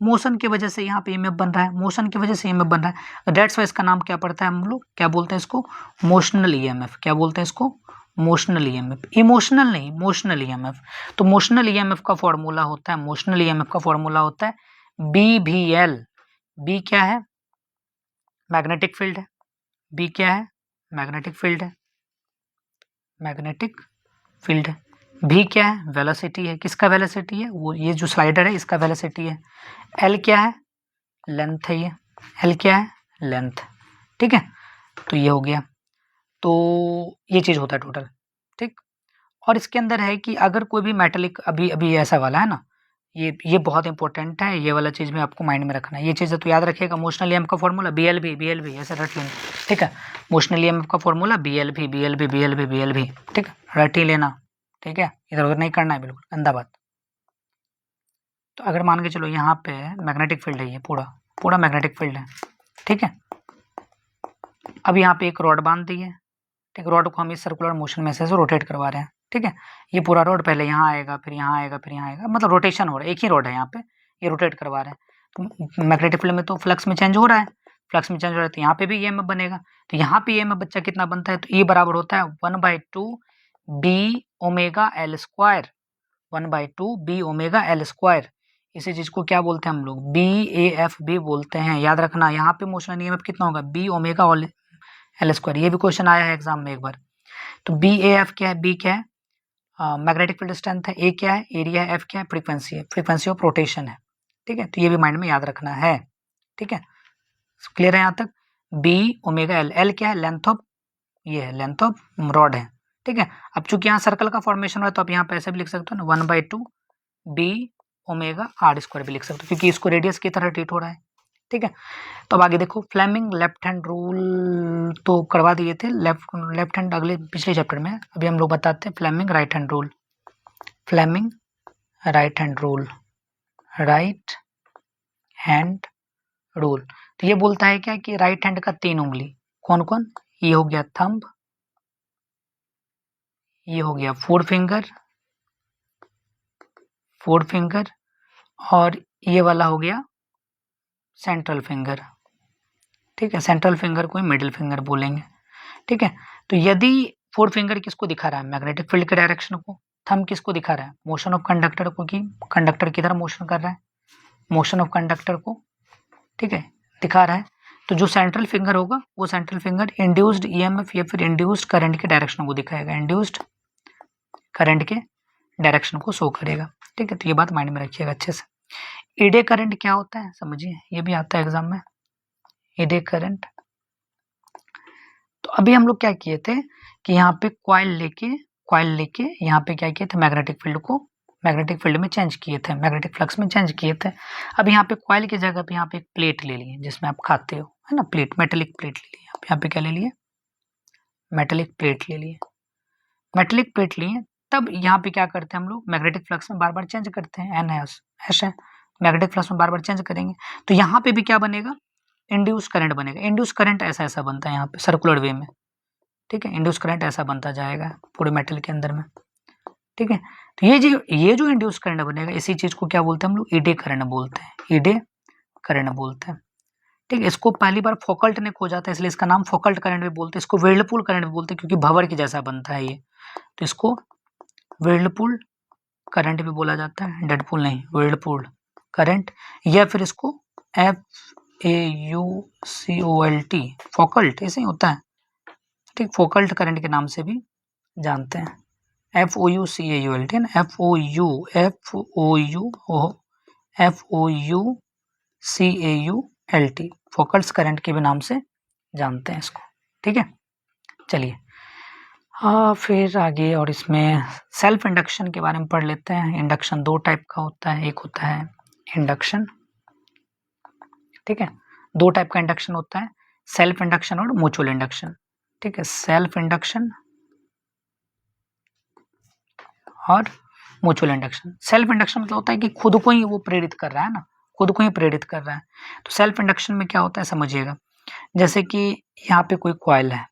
मोशन की वजह से यहाँ पे ईएमएफ बन रहा है, मोशन की वजह से ईएमएफ बन रहा है। दैट्स वाई इसका नाम क्या पड़ता है, हम लोग क्या बोलते हैं इसको, मोशनल ईएमएफ। क्या बोलते हैं इसको, मोशनल ईएमएफ, इमोशनल नहीं, मोशनल ईएमएफ। तो मोशनल ईएमएफ का फॉर्मूला होता है, मोशनल ईएमएफ का फॉर्मूला होता है BVL। बी क्या है, मैग्नेटिक फील्ड है। बी क्या है, मैग्नेटिक फील्ड है, मैग्नेटिक फील्ड है। भी क्या है, वेलोसिटी है। किसका वेलोसिटी है, वो ये जो स्लाइडर है इसका वेलोसिटी है। एल क्या है, लेंथ है। ये एल क्या है, लेंथ। ठीक है, तो ये हो गया। तो ये चीज होता है टोटल। ठीक, और इसके अंदर है कि अगर कोई भी मेटेलिक, अभी अभी ऐसा वाला है ना, ये बहुत इंपॉर्टेंट है, ये वाला चीज में आपको माइंड में रखना है। ये चीज़ तो याद रखिएगा, मोशनल ईएमएफ का फॉर्मूला BLV ऐसे रट लेना। ठीक है, मोशनल ईएमएफ का फॉर्मूला BLV। ठीक है, रट ही लेना। ठीक है, इधर उधर नहीं करना है, बिल्कुल गंदा बात। तो अगर मान के चलो यहाँ पे मैग्नेटिक फील्ड है, ये पूरा पूरा मैग्नेटिक फील्ड है। ठीक है, अब यहाँ पे एक रॉड बांध दी है। ठीक, रॉड को हम इस सर्कुलर मोशन में से रोटेट करवा रहे हैं। ठीक है, ये पूरा रॉड पहले यहाँ आएगा, फिर यहाँ आएगा, फिर यहाँ आएगा, मतलब रोटेशन हो रहा है, एक ही रॉड है यहाँ पे, ये रोटेट करवा रहे हैं। तो मैग्नेटिक फील्ड में तो फ्लक्स में चेंज हो रहा है, फ्लक्स में चेंज हो रहा है, तो यहाँ पे भी ईएमएफ बनेगा। तो यहाँ पे ईएमएफ बच्चा कितना बनता है, तो E बराबर होता है 1/2 B omega L square, 1/2 B omega L square. इसी चीज को क्या बोलते हैं हम लोग, BAFB बोलते हैं। याद रखना, यहाँ पे मोशन ईएमएफ कितना होगा, B ओमेगा L स्क्वायर। ये भी क्वेश्चन आया है एग्जाम में एक बार। तो BAF क्या है, B क्या है, मैग्नेटिक फील्ड स्ट्रेंथ है, A क्या है, एरिया है, F क्या है, फ्रीक्वेंसी है, फ्रीक्वेंसी ऑफ रोटेशन है। ठीक है, तो ये भी माइंड में याद रखना है। ठीक है, क्लियर है यहाँ तक। B ओमेगा L, L क्या है, लेंथ ऑफ, ये है लेंथ ऑफ रॉड है। ठीक है, अब चूंकि यहाँ सर्कल का फॉर्मेशन हो रहा है तो आप यहाँ पे ऐसे भी लिख सकते हो ना, 1/2 B ओमेगा R स्क्वायर भी लिख सकते हो, क्योंकि इसको रेडियस की तरह ट्रीट हो रहा है। ठीक है, तो अब आगे देखो, फ्लेमिंग लेफ्ट हैंड रूल तो करवा दिए थे, लेफ्ट हैंड अगले पिछले चैप्टर में। अभी हम लोग बताते हैं Fleming right hand rule. Fleming right hand rule, right hand rule. तो ये बोलता है क्या कि राइट हैंड का 3 उंगली, कौन कौन, ये हो गया थंब, ये हो गया फोर फिंगर, और ये वाला हो गया सेंट्रल फिंगर। ठीक है, सेंट्रल फिंगर को मिडिल फिंगर बोलेंगे। ठीक है, तो यदि फोर फिंगर किसको दिखा रहा है, मैग्नेटिक फील्ड के डायरेक्शन को, थंब किसको दिखा रहा है, मोशन ऑफ कंडक्टर को, कि कंडक्टर किधर मोशन कर रहा है, मोशन ऑफ कंडक्टर को। ठीक है, दिखा रहा है। तो जो सेंट्रल फिंगर होगा वो सेंट्रल फिंगर इंड्यूस्ड ईएमएफ या फिर इंड्यूस्ड करंट के डायरेक्शन को दिखाएगा, इंड्यूस्ड करंट के डायरेक्शन को शो करेगा। ठीक है, तो ये बात माइंड में रखिएगा अच्छे से। ईडे करंट क्या होता है समझिए, ये भी आता है एग्जाम में, ईडे करंट। तो अभी हम लोग क्या किए थे कि यहाँ पे कॉइल लेके यहाँ पे क्या किए थे, मैग्नेटिक फील्ड को मैग्नेटिक फील्ड में चेंज किए थे, मैग्नेटिक फ्लक्स में चेंज किए थे। अब यहाँ पे कॉइल की जगह पे यहाँ पे एक प्लेट ले लिए जिसमें आप खाते हो, है ना, प्लेट, मेटेलिक प्लेट ले लिए। आप यहाँ पे क्या ले लिए, मेटेलिक प्लेट ले लिए, मेटेलिक प्लेट लिए। तब यहाँ पे क्या करते हैं हम लोग, मैग्नेटिक फ्लक्स में बार बार चेंज करते हैं, ऐसे मैग्नेटिक फ्लक्स में बार बार चेंज करेंगे। तो यहाँ पे भी क्या बनेगा, इंड्यूस करंट बनेगा। इंड्यूस करंट ऐसा बनता है यहाँ पे सर्कुलर वे में। ठीक है, इंड्यूस करंट ऐसा बनता जाएगा पूरे मेटल के अंदर में, ठीक है। तो ये जो इंड्यूस करंट बनेगा, इसी चीज को क्या बोलते हैं हम लोग, ईडे करंट बोलते हैं, ईडे करंट बोलते हैं, ठीक है। इसको पहली बार फोकल्ट ने खोजा था, इसलिए इसका नाम फोकल्ट करंट भी बोलते हैं, इसको व्हिर्लपूल करंट भी बोलते हैं क्योंकि भंवर के जैसा बनता है ये, तो इसको व्हिर्लपूल करंट भी बोला जाता है, डेडपूल नहीं, व्हिर्लपूल करंट, या फिर इसको FAUCOLT फोकल्ट ऐसे ही होता है, ठीक, फोकल्ट करंट के नाम से भी जानते हैं, FOUCAULT है ना, FOUCAULT फोकल्स करंट के भी नाम से जानते हैं इसको, ठीक है। चलिए हाँ, फिर आगे और इसमें सेल्फ इंडक्शन के बारे में पढ़ लेते हैं। इंडक्शन दो टाइप का होता है, एक होता है इंडक्शन, ठीक है, दो टाइप का इंडक्शन होता है, सेल्फ इंडक्शन और म्यूचुअल इंडक्शन, ठीक है, सेल्फ इंडक्शन और म्यूचुअल इंडक्शन। सेल्फ इंडक्शन मतलब होता है कि खुद को ही वो प्रेरित कर रहा है ना, खुद को ही प्रेरित कर रहा है। तो सेल्फ इंडक्शन में क्या होता है समझिएगा, जैसे कि यहाँ पे कोई कॉइल है,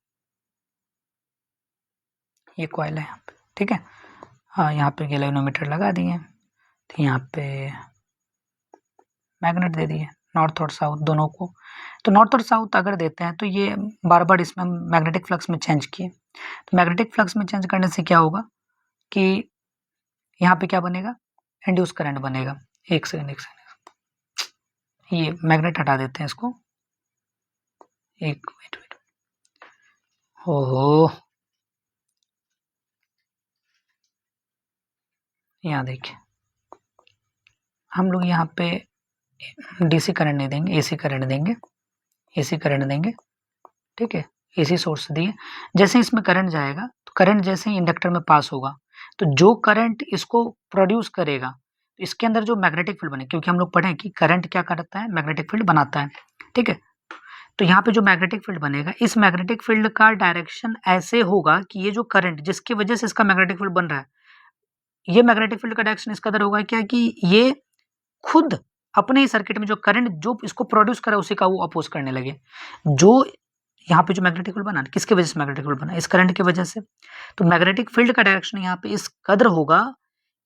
ये कॉइल है यहाँ पे, ठीक है, हाँ, यहाँ पे गैल्वेनोमीटर लगा दिए, तो यहाँ पे मैग्नेट दे दिए नॉर्थ और साउथ दोनों को। तो नॉर्थ और साउथ अगर देते हैं तो ये बार बार इसमें मैग्नेटिक फ्लक्स में चेंज किए, तो मैग्नेटिक फ्लक्स में चेंज करने से क्या होगा कि यहाँ पे क्या बनेगा, इंड्यूस करंट बनेगा। एक सेकंड, ये मैग्नेट हटा देते हैं इसको, एक वेट, ओहो, यहाँ देखिए, हम लोग यहाँ पे डीसी करंट नहीं देंगे, एसी करंट देंगे, एसी करंट देंगे, ठीक है, एसी सोर्स दिए। जैसे इसमें करंट जाएगा तो करंट जैसे ही इंडक्टर में पास होगा तो जो करंट इसको प्रोड्यूस करेगा, इसके अंदर जो मैग्नेटिक फील्ड बने, क्योंकि हम लोग पढ़े कि करंट क्या करता है, मैग्नेटिक फील्ड बनाता है, ठीक है। तो यहाँ पे जो मैग्नेटिक फील्ड बनेगा, इस मैग्नेटिक फील्ड का डायरेक्शन ऐसे होगा कि ये जो करंट जिसकी वजह से इसका मैग्नेटिक फील्ड बन रहा है, ये मैग्नेटिक फील्ड का डायरेक्शन इस कदर होगा क्या कि ये खुद अपने ही सर्किट में जो करंट जो इसको प्रोड्यूस करे उसी का वो अपोज करने लगे। जो यहाँ पे जो मैग्नेटिक फील्ड बना, किसके वजह से मैग्नेटिक फील्ड बना, इस करंट की वजह से। तो मैग्नेटिक फील्ड का डायरेक्शन यहाँ पे इस कदर होगा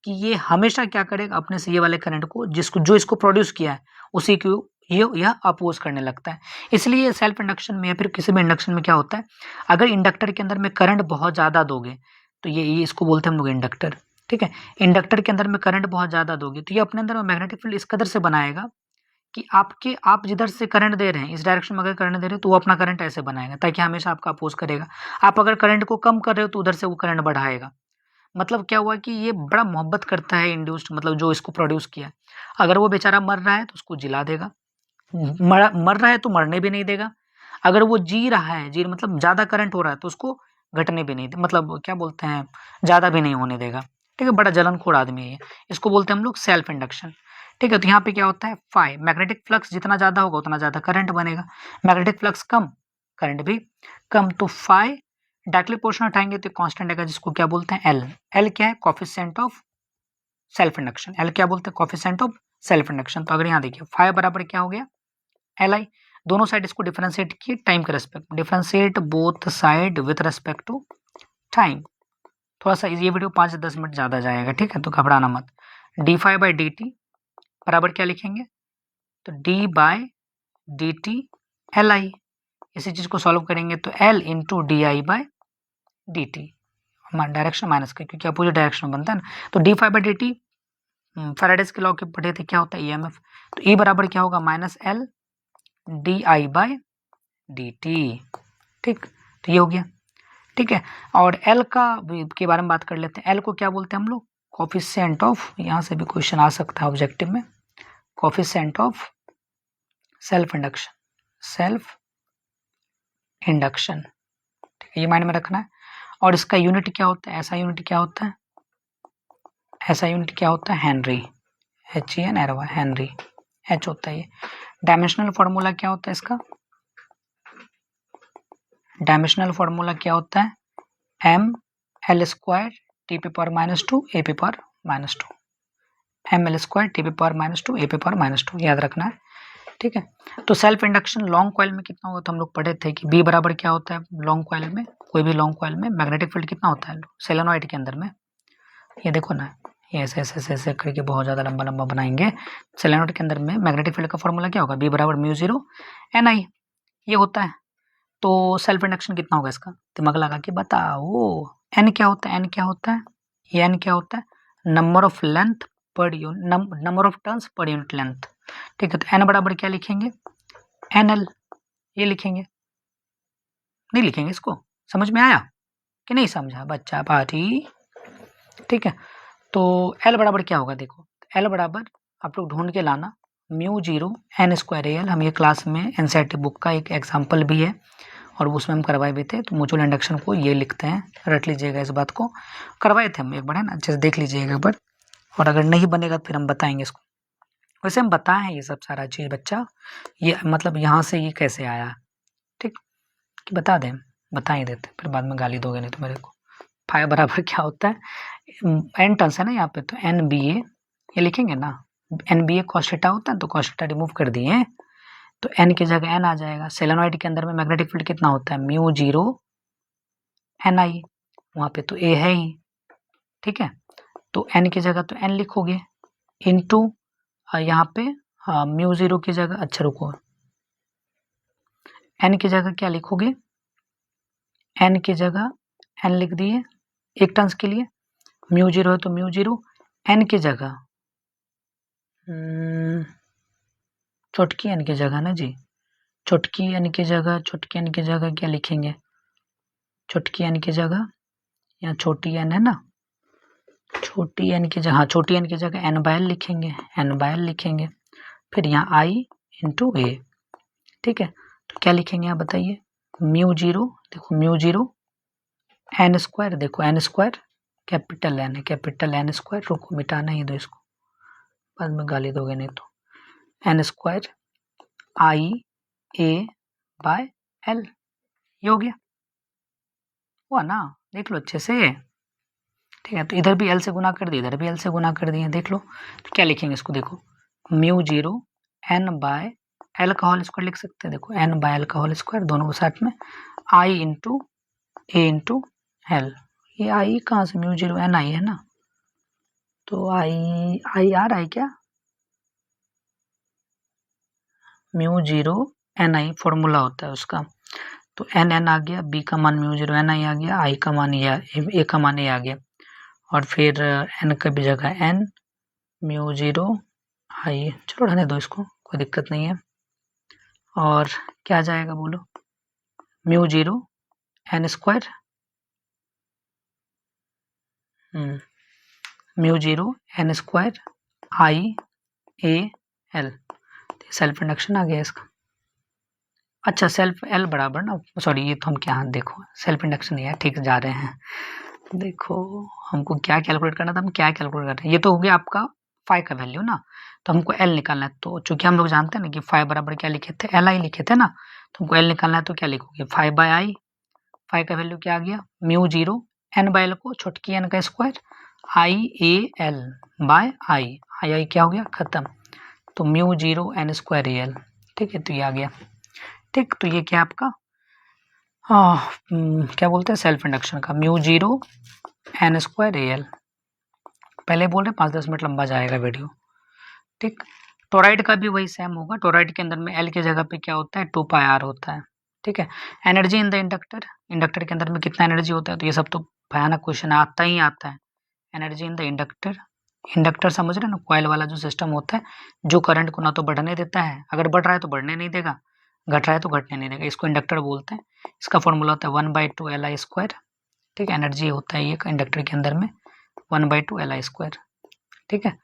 कि ये हमेशा क्या करेगा, अपने से ये वाले करंट को जिसको जो इसको प्रोड्यूस किया है उसी को यह अपोज करने लगता है। इसलिए सेल्फ इंडक्शन में या फिर किसी भी इंडक्शन में क्या होता है, अगर इंडक्टर के अंदर में करंट बहुत ज़्यादा दोगे तो ये इसको बोलते हैं हम लोग इंडक्टर, ठीक है। इंडक्टर के अंदर में करंट बहुत ज़्यादा दोगे तो ये अपने अंदर में मैग्नेटिक फील्ड इस कदर से बनाएगा कि आप जिधर से करंट दे रहे हैं, इस डायरेक्शन में अगर करंट दे रहे हो तो वो अपना करंट ऐसे बनाएगा ताकि हमेशा आपका अपोज करेगा। आप अगर करंट को कम कर रहे हो तो उधर से वो करंट बढ़ाएगा। मतलब क्या हुआ कि ये बड़ा मोहब्बत करता है इंड्यूस्ड, मतलब जो इसको प्रोड्यूस किया। अगर वो बेचारा मर रहा है तो उसको जिला देगा, मर रहा है तो मरने भी नहीं देगा। अगर वो जी रहा है, जी मतलब ज़्यादा करंट हो रहा है तो उसको घटने भी नहीं दे, मतलब क्या बोलते हैं, ज़्यादा भी नहीं होने देगा, ठीक है। बड़ा जलनखोर आदमी है, इसको बोलते हैं हम लोग सेल्फ इंडक्शन, ठीक है। तो यहाँ पे क्या होता है, फाई मैग्नेटिक फ्लक्स जितना ज़्यादा होगा उतना ज़्यादा करंट बनेगा, मैग्नेटिक फ्लक्स कम करंट भी कम। तो फाई डायरेक्टली प्रोपोर्शनल उठाएंगे तो कांस्टेंट आएगा जिसको क्या बोलते हैं एल। एल क्या है, coefficient of self induction. L क्या बोलते हैं, कोफिशिएंट ऑफ सेल्फ इंडक्शन। तो अगर यहाँ देखिए फाई बराबर क्या हो गया, एल आई। दोनों साइड इसको डिफरेंशिएट किए टाइम के respect, differentiate both side with respect to time. थोड़ा सा ये वीडियो 5 से 10 मिनट ज़्यादा जाएगा, ठीक है, तो घबराना मत। D phi by D T बराबर क्या लिखेंगे, तो D by D T L I. इसी चीज़ को सॉल्व करेंगे तो L into D I by D T, direction minus का क्योंकि अपोजिट डायरेक्शन में बनता है ना। तो D phi by D T Faraday's के लॉ के पढ़े थे, क्या होता है ईएमएफ। तो ई बराबर क्या होगा, minus L D I by D T, ठीक। तो ये हो गया, ठीक है। और एल का के बारे में बात कर लेते हैं। एल को क्या बोलते हैं हम लोग, कोफिशिएंट ऑफ, यहाँ से भी क्वेश्चन आ सकता है ऑब्जेक्टिव में, coefficient of self induction, self induction, ठीक है, ये माइंड में रखना है। और इसका यूनिट क्या होता है, ऐसा यूनिट क्या होता है, ऐसा यूनिट क्या होता है, हेनरी, HEN एरवा हेनरी, H होता है ये। डायमेंशनल फार्मूला क्या होता है इसका, डायमेंशनल फार्मूला क्या होता है, M L square T P power minus two A P power minus two, M L square T P power minus two A P power minus two, याद रखना है, ठीक है। तो सेल्फ इंडक्शन लॉन्ग कॉइल में कितना होगा, तो हम लोग पढ़े थे कि बी बराबर क्या होता है लॉन्ग कॉइल में, कोई भी लॉन्ग कॉइल में मैग्नेटिक फील्ड कितना होता है सोलेनॉइड के अंदर में। ये देखो ना, ये ऐसे ऐसे ऐसे ऐसे करके बहुत ज़्यादा लंबा लंबा बनाएंगे। सोलेनॉइड के अंदर में मैग्नेटिक फील्ड का फॉर्मूला क्या होगा, बी बराबर म्यू जीरो एन आई, ये होता है। तो सेल्फ इंडक्शन कितना होगा इसका, दिमाग लगा के बताओ। एन क्या होता है, एन क्या होता है, ये एन क्या होता है, number of length per unit, number of turns per unit length. ठीक है, तो एन बराबर क्या लिखेंगे, एन एल, ये लिखेंगे, नहीं लिखेंगे इसको, समझ में आया कि नहीं समझा बच्चा पार्टी। ठीक है, तो एल बराबर क्या होगा, देखो एल बराबर आप लोग ढूंढ के लाना mu zero N square L. हम ये क्लास में एनसीईआरटी बुक का एक एग्जाम्पल भी है और उसमें हम करवाए भी थे। तो म्यूचुअल इंडक्शन को ये लिखते हैं, रट लीजिएगा इस बात को, करवाए थे हम एक बार, है ना, अच्छे से देख लीजिएगा एक बार, और अगर नहीं बनेगा तो फिर हम बताएंगे इसको। वैसे हम बताए हैं ये सब सारा चीज़ बच्चा, ये मतलब यहाँ से ये कैसे आया, ठीक, कि बता दें, बता ही देते, फिर बाद में गाली दोगे नहीं तो मेरे को। फाइव बराबर क्या होता है, एन टर्न्स है ना यहाँ पे, तो एन बी ए ये लिखेंगे ना, एन बी ए कॉस थीटा होता है, तो कॉस थीटा रिमूव कर दिए तो एन की जगह एन आ जाएगा। सोलेनॉइड के अंदर में मैग्नेटिक फील्ड कितना होता है, म्यू जीरो एन आई, वहाँ पे तो ए है ही, ठीक है, तो एन की जगह तो एन लिखोगे इनटू यहाँ पे म्यू जीरो की जगह, अच्छा रुको, एन की जगह क्या लिखोगे, एन की जगह एन लिख दिए एक टर्न्स के लिए, म्यू जीरो है तो म्यू जीरो, एन की जगह चुटकी एन की जगह ना जी, चुटकी एन की जगह, चुटकी एन की जगह क्या लिखेंगे, चुटकी एन की जगह, यहाँ छोटी एन है ना, छोटी एन की जगह, हाँ छोटी एन की जगह एन बाय एल लिखेंगे, एन बाय एल लिखेंगे, फिर यहाँ आई इंटू ए, ठीक है, तो क्या लिखेंगे आप बताइए, म्यू जीरो, देखो म्यू जीरो एन स्क्वायर, देखो एन स्क्वायर कैपिटल एन है, कैपिटल एन स्क्वायर, रुको मिटाना ही दो इसको, बाद में गाली दोगे नहीं तो, N square I A by L, ये हो गया, हुआ ना, देख लो अच्छे से, ठीक है, तो इधर भी एल से गुना कर दिए, इधर भी एल से गुना कर दिए, देख लो, तो क्या लिखेंगे इसको, देखो mu zero N by L का होल स्क्वायर लिख सकते हैं, देखो एन बाय एल का होल स्क्वायर दोनों को साथ में, I into A into L, ये आई कहाँ से, म्यू जीरो एन आई है ना, तो आई आई आ रहा है क्या, mu zero N I formula होता है उसका, तो एन एन आ गया, बी का मान म्यू जीरो एन आई आ गया, आई का मान ए का मान ए आ गया, और फिर एन का भी जगह एन म्यू जीरो आई, चलो रहने दो इसको, कोई दिक्कत नहीं है, और क्या आ जाएगा बोलो, mu zero N square, mu zero N square I A L, self induction आ गया इसका। अच्छा सेल्फ एल बराबर ना, सॉरी ये तो हम क्या, देखो सेल्फ इंडक्शन है, ठीक जा रहे हैं, देखो हमको क्या कैलकुलेट करना था, हम क्या कैलकुलेट कर रहे हैं, ये तो हो गया आपका फाइव का वैल्यू ना, तो हमको एल निकालना है, तो चूंकि हम लोग जानते हैं ना कि फाइव बराबर क्या लिखे थे, एल आई लिखे थे ना, तो हमको एल निकालना है, तो क्या लिखोगे, फाइव बाय आई, फाइव का वैल्यू क्या आ गया, mu zero N by L को छोटकी एन का square, I A L by I, I I क्या हो गया खत्म, तो mu zero N square A L, ठीक है, तो ये आ गया, ठीक, तो ये क्या आपका क्या बोलते हैं सेल्फ इंडक्शन का, mu zero N square A L, पहले बोल रहे 5-10 मिनट लंबा जाएगा वीडियो, ठीक। टोराइड का भी वही सेम होगा, टोराइड के अंदर में एल की जगह पे क्या होता है, 2 पाई आर होता है, ठीक है। Energy in the inductor, inductor के अंदर में कितना एनर्जी होता है, तो ये सब तो भयानक क्वेश्चन आता ही आता है, energy in the inductor, inductor समझ रहे हैं ना, कॉइल वाला जो सिस्टम होता है, जो करंट को ना तो बढ़ने देता है, अगर बढ़ रहा है तो बढ़ने नहीं देगा, घट रहा है तो घटने नहीं देगा, इसको इंडक्टर बोलते हैं, इसका फॉर्मूला होता है 1/2 एल आई स्क्वायर, ठीक है, एनर्जी होता है ये इंडक्टर के अंदर में 1/2 एल आई स्क्वायर, ठीक है।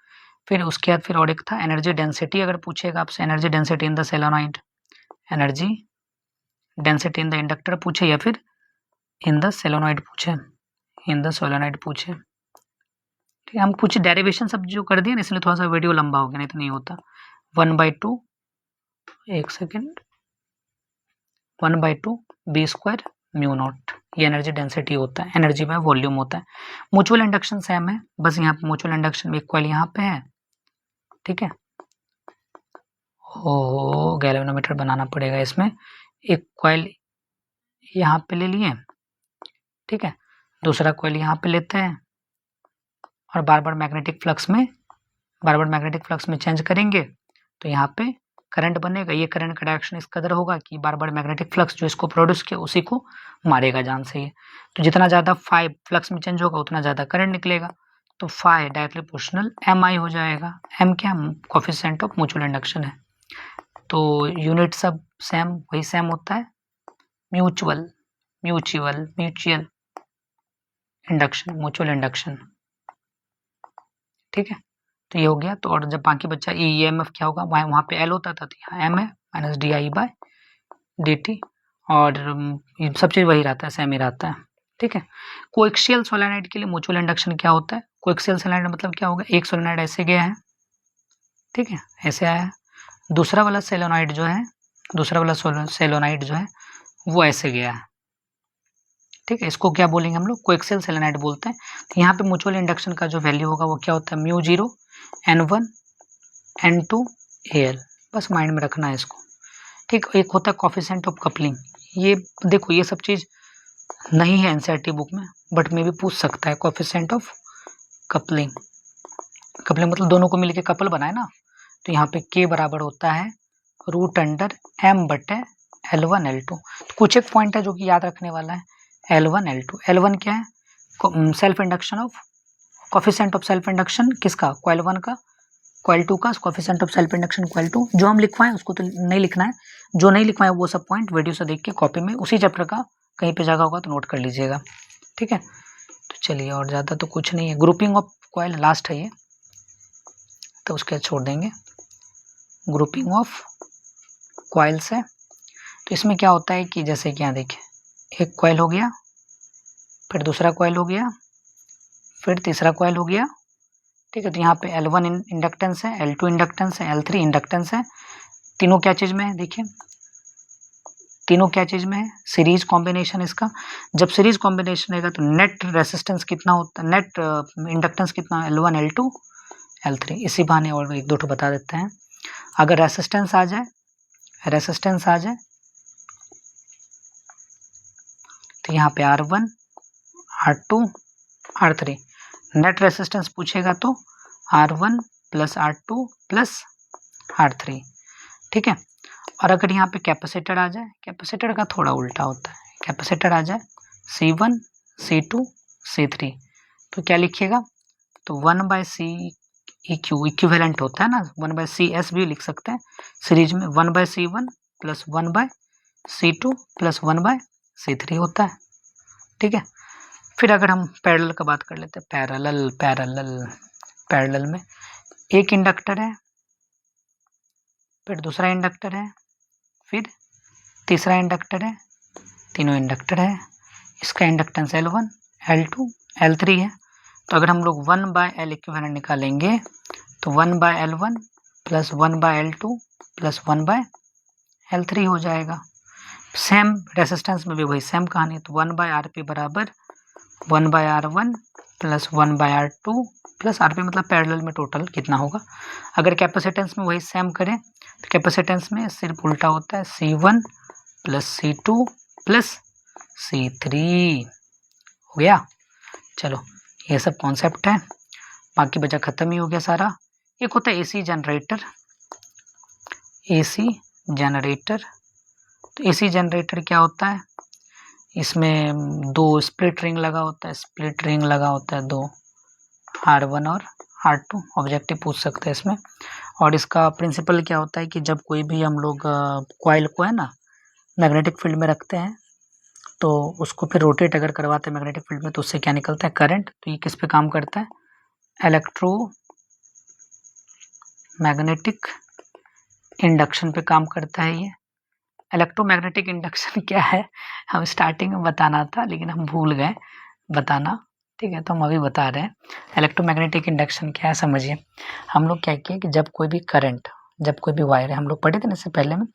फिर उसके बाद फिर और एक था एनर्जी डेंसिटी, अगर पूछेगा आपसे energy density in the solenoid, energy density in the inductor पूछे या फिर इन द सोलेनॉइड पूछे, इन द सोलेनॉइड पूछे, ठीक है, हम कुछ डेरिवेशन सब जो कर दिए ना, इसलिए थोड़ा सा वीडियो लंबा हो गया, नहीं तो नहीं होता, 1/2, एक second, 1/2 B square mu naught, ये एनर्जी डेंसिटी होता है, एनर्जी बाय वॉल्यूम होता है। म्यूचुअल इंडक्शन सेम है, बस यहाँ पे म्यूचुअल इंडक्शन में एक कॉइल यहाँ पे है, ठीक है, हो गैल्वेनोमीटर बनाना पड़ेगा। इसमें एक कॉइल यहाँ पे ले लिए, ठीक है, दूसरा कॉइल यहाँ पे लेते हैं और बार बार मैग्नेटिक फ्लक्स में चेंज करेंगे तो यहाँ पे करंट बनेगा। ये करंट का डायरेक्शन इस कदर होगा कि बार बार मैग्नेटिक फ्लक्स जो इसको प्रोड्यूस किया उसी को मारेगा जान से ही। तो जितना ज़्यादा फाई फ्लक्स में चेंज होगा उतना ज़्यादा करंट निकलेगा। तो फाई डायरेक्टली प्रोपोर्शनल एम आई हो जाएगा। एम क्या, कोफिशिएंट ऑफ म्यूचुअल इंडक्शन है। तो यूनिट सब सेम वही सेम होता है, म्यूचुअल इंडक्शन, ठीक है। तो ये हो गया। तो और जब बाकी बच्चा ईएमएफ क्या होगा, वहाँ पे एल होता था तो यहाँ एम है minus D I by D T, और सब चीज़ वही रहता है, सेम ही रहता है, ठीक है। कोएक्सियल सोलेनोइड के लिए म्यूचुअल इंडक्शन क्या होता है, कोएक्सियल सोलेनोइड मतलब क्या होगा, एक सोलेनोइड ऐसे गया है, ठीक है, ऐसे आया है, दूसरा वाला सोलेनोइड जो है वो ऐसे गया है, ठीक है। इसको क्या बोलेंगे हम लोग, कोएक्सियल सोलेनोइड बोलते हैं। तो यहाँ पे म्यूचुअल इंडक्शन का जो वैल्यू होगा वो क्या होता है, म्यू 0 N1 N2 AL, बस माइंड में रखना है इसको, ठीक। एक होता है कोफिशिएंट ऑफ कपलिंग, ये देखो ये सब चीज़ नहीं है एनसीईआरटी बुक में, बट में भी पूछ सकता है। कोफिशिएंट ऑफ कपलिंग मतलब दोनों को मिलके कपल बनाए ना, तो यहाँ पे K बराबर होता है √M/L1 L2। तो कुछ एक पॉइंट है जो कि याद रखने वाला है, L1 L2। L1 क्या है, self induction of coefficient of self induction किसका, कॉइल 1 का, कॉइल 2 का coefficient of self induction coil 2। जो हम लिखवाएं उसको तो नहीं लिखना है, जो नहीं लिखवाएं वो सब पॉइंट वीडियो से देख के कॉपी में उसी चैप्टर का कहीं पे जगह होगा तो नोट कर लीजिएगा, ठीक है। तो चलिए, और ज़्यादा तो कुछ नहीं है। ग्रुपिंग ऑफ कॉइल लास्ट है ये, तो उसके बाद छोड़ देंगे। ग्रुपिंग ऑफ कॉइल्स है, तो इसमें क्या होता है कि जैसे कि यहाँ देखिए, एक कॉइल हो गया, फिर दूसरा कॉइल हो गया, फिर तीसरा कॉइल हो गया, ठीक है। तो यहाँ पे L1 इंडक्टेंस है, L2 इंडक्टेंस है, L3 इंडक्टेंस है। तीनों क्या चीज़ में है, देखिए तीनों क्या चीज़ में है, सीरीज कॉम्बिनेशन इसका। जब सीरीज कॉम्बिनेशन रहेगा तो नेट रेसिस्टेंस कितना होता है, नेट इंडक्टेंस कितना, L1 L2 L3। इसी बहाने और एक दो ठो बता देते हैं। अगर रेसिस्टेंस आ जाए तो यहाँ पे R1 R2 R3, net resistance पूछेगा तो R1 + R2 + R3, ठीक है। और अगर यहाँ पे कैपेसिटर आ जाए, कैपेसिटर का थोड़ा उल्टा होता है, कैपेसिटर आ जाए C1 C2 C3, तो क्या लिखिएगा, तो 1/CEQ इक्विवेलेंट होता है ना, 1/CS भी लिख सकते हैं सीरीज में, 1/C1 + 1/C2 + 1/C3 होता है, ठीक है। फिर अगर हम पैरेलल का बात कर लेते हैं, पैरेलल में एक इंडक्टर है, फिर दूसरा इंडक्टर है, फिर तीसरा इंडक्टर है, तीनों इंडक्टर है। इसका इंडक्टेंस L1 L2 L3 है। तो अगर हम लोग 1/L इक्विवेलेंट निकालेंगे तो 1/L1 + 1/L2 + 1/L3 हो जाएगा। सेम रेसिस्टेंस में भी वही सेम कहानी है, तो 1/RP बराबर 1/R1 + 1/R2 + RP, मतलब पैरेलल में टोटल कितना होगा। अगर कैपेसिटेंस में वही सेम करें तो कैपेसिटेंस में सिर्फ उल्टा होता है, C1 + C2 + C3 हो गया। चलो, ये सब कॉन्सेप्ट है, बाकी बचा ख़त्म ही हो गया सारा। एक होता है AC जनरेटर। तो AC जनरेटर क्या होता है, इसमें दो स्प्लिट रिंग लगा होता है, दो R1 और R2। ऑब्जेक्टिव पूछ सकते हैं इसमें। और इसका प्रिंसिपल क्या होता है कि जब कोई भी हम लोग कॉइल को है ना मैग्नेटिक फील्ड में रखते हैं तो उसको फिर रोटेट अगर करवाते हैं मैग्नेटिक फील्ड में तो उससे क्या निकलता है, करंट। तो ये किस पे काम करता है, इलेक्ट्रोमैग्नेटिक इंडक्शन पे काम करता है। ये इलेक्ट्रोमैग्नेटिक इंडक्शन क्या है, हम स्टार्टिंग में बताना था लेकिन हम भूल गए बताना, ठीक है, तो हम अभी बता रहे हैं। इलेक्ट्रोमैग्नेटिक इंडक्शन क्या है समझिए। हम लोग क्या किए कि जब कोई भी वायर है, हम लोग पढ़े थे ना इससे पहले में,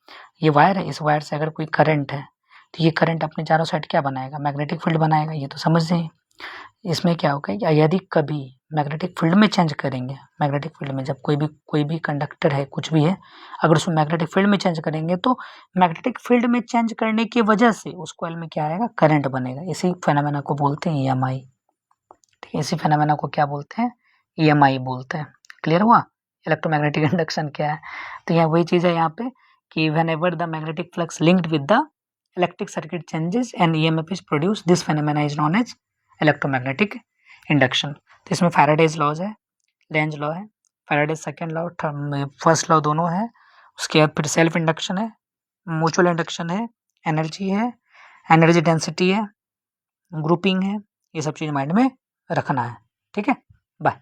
ये वायर है, इस वायर से अगर कोई करंट है तो ये करंट अपने चारों साइड क्या बनाएगा, मैग्नेटिक फील्ड बनाएगा, ये तो समझते हैं। इसमें क्या होगा कि यदि कभी मैग्नेटिक फील्ड में चेंज करेंगे, मैग्नेटिक फील्ड में जब कोई भी कंडक्टर है, कुछ भी है, अगर उसमें मैग्नेटिक फील्ड में चेंज करेंगे तो मैग्नेटिक फील्ड में चेंज करने की वजह से उस कॉइल में क्या आएगा, करंट बनेगा। इसी फेनोमेना को बोलते हैं ईएमआई। ठीक है, इसी फेनोमेना को क्या बोलते हैं, ईएमआई बोलते हैं। क्लियर हुआ इलेक्ट्रोमैग्नेटिक इंडक्शन क्या है। तो यहाँ वही चीज़ है यहाँ पे कि whenever the magnetic flux linked with the electric circuit changes and EMF is produced, this phenomena is known as electromagnetic induction। तो इसमें फैराडेज लॉज है, लेंज लॉ है, Faraday's second law, first law दोनों है। उसके बाद फिर सेल्फ इंडक्शन है, म्यूचुअल इंडक्शन है, एनर्जी है, एनर्जी डेंसिटी है, ग्रुपिंग है, ये सब चीज़ माइंड में रखना है। ठीक है, बाय।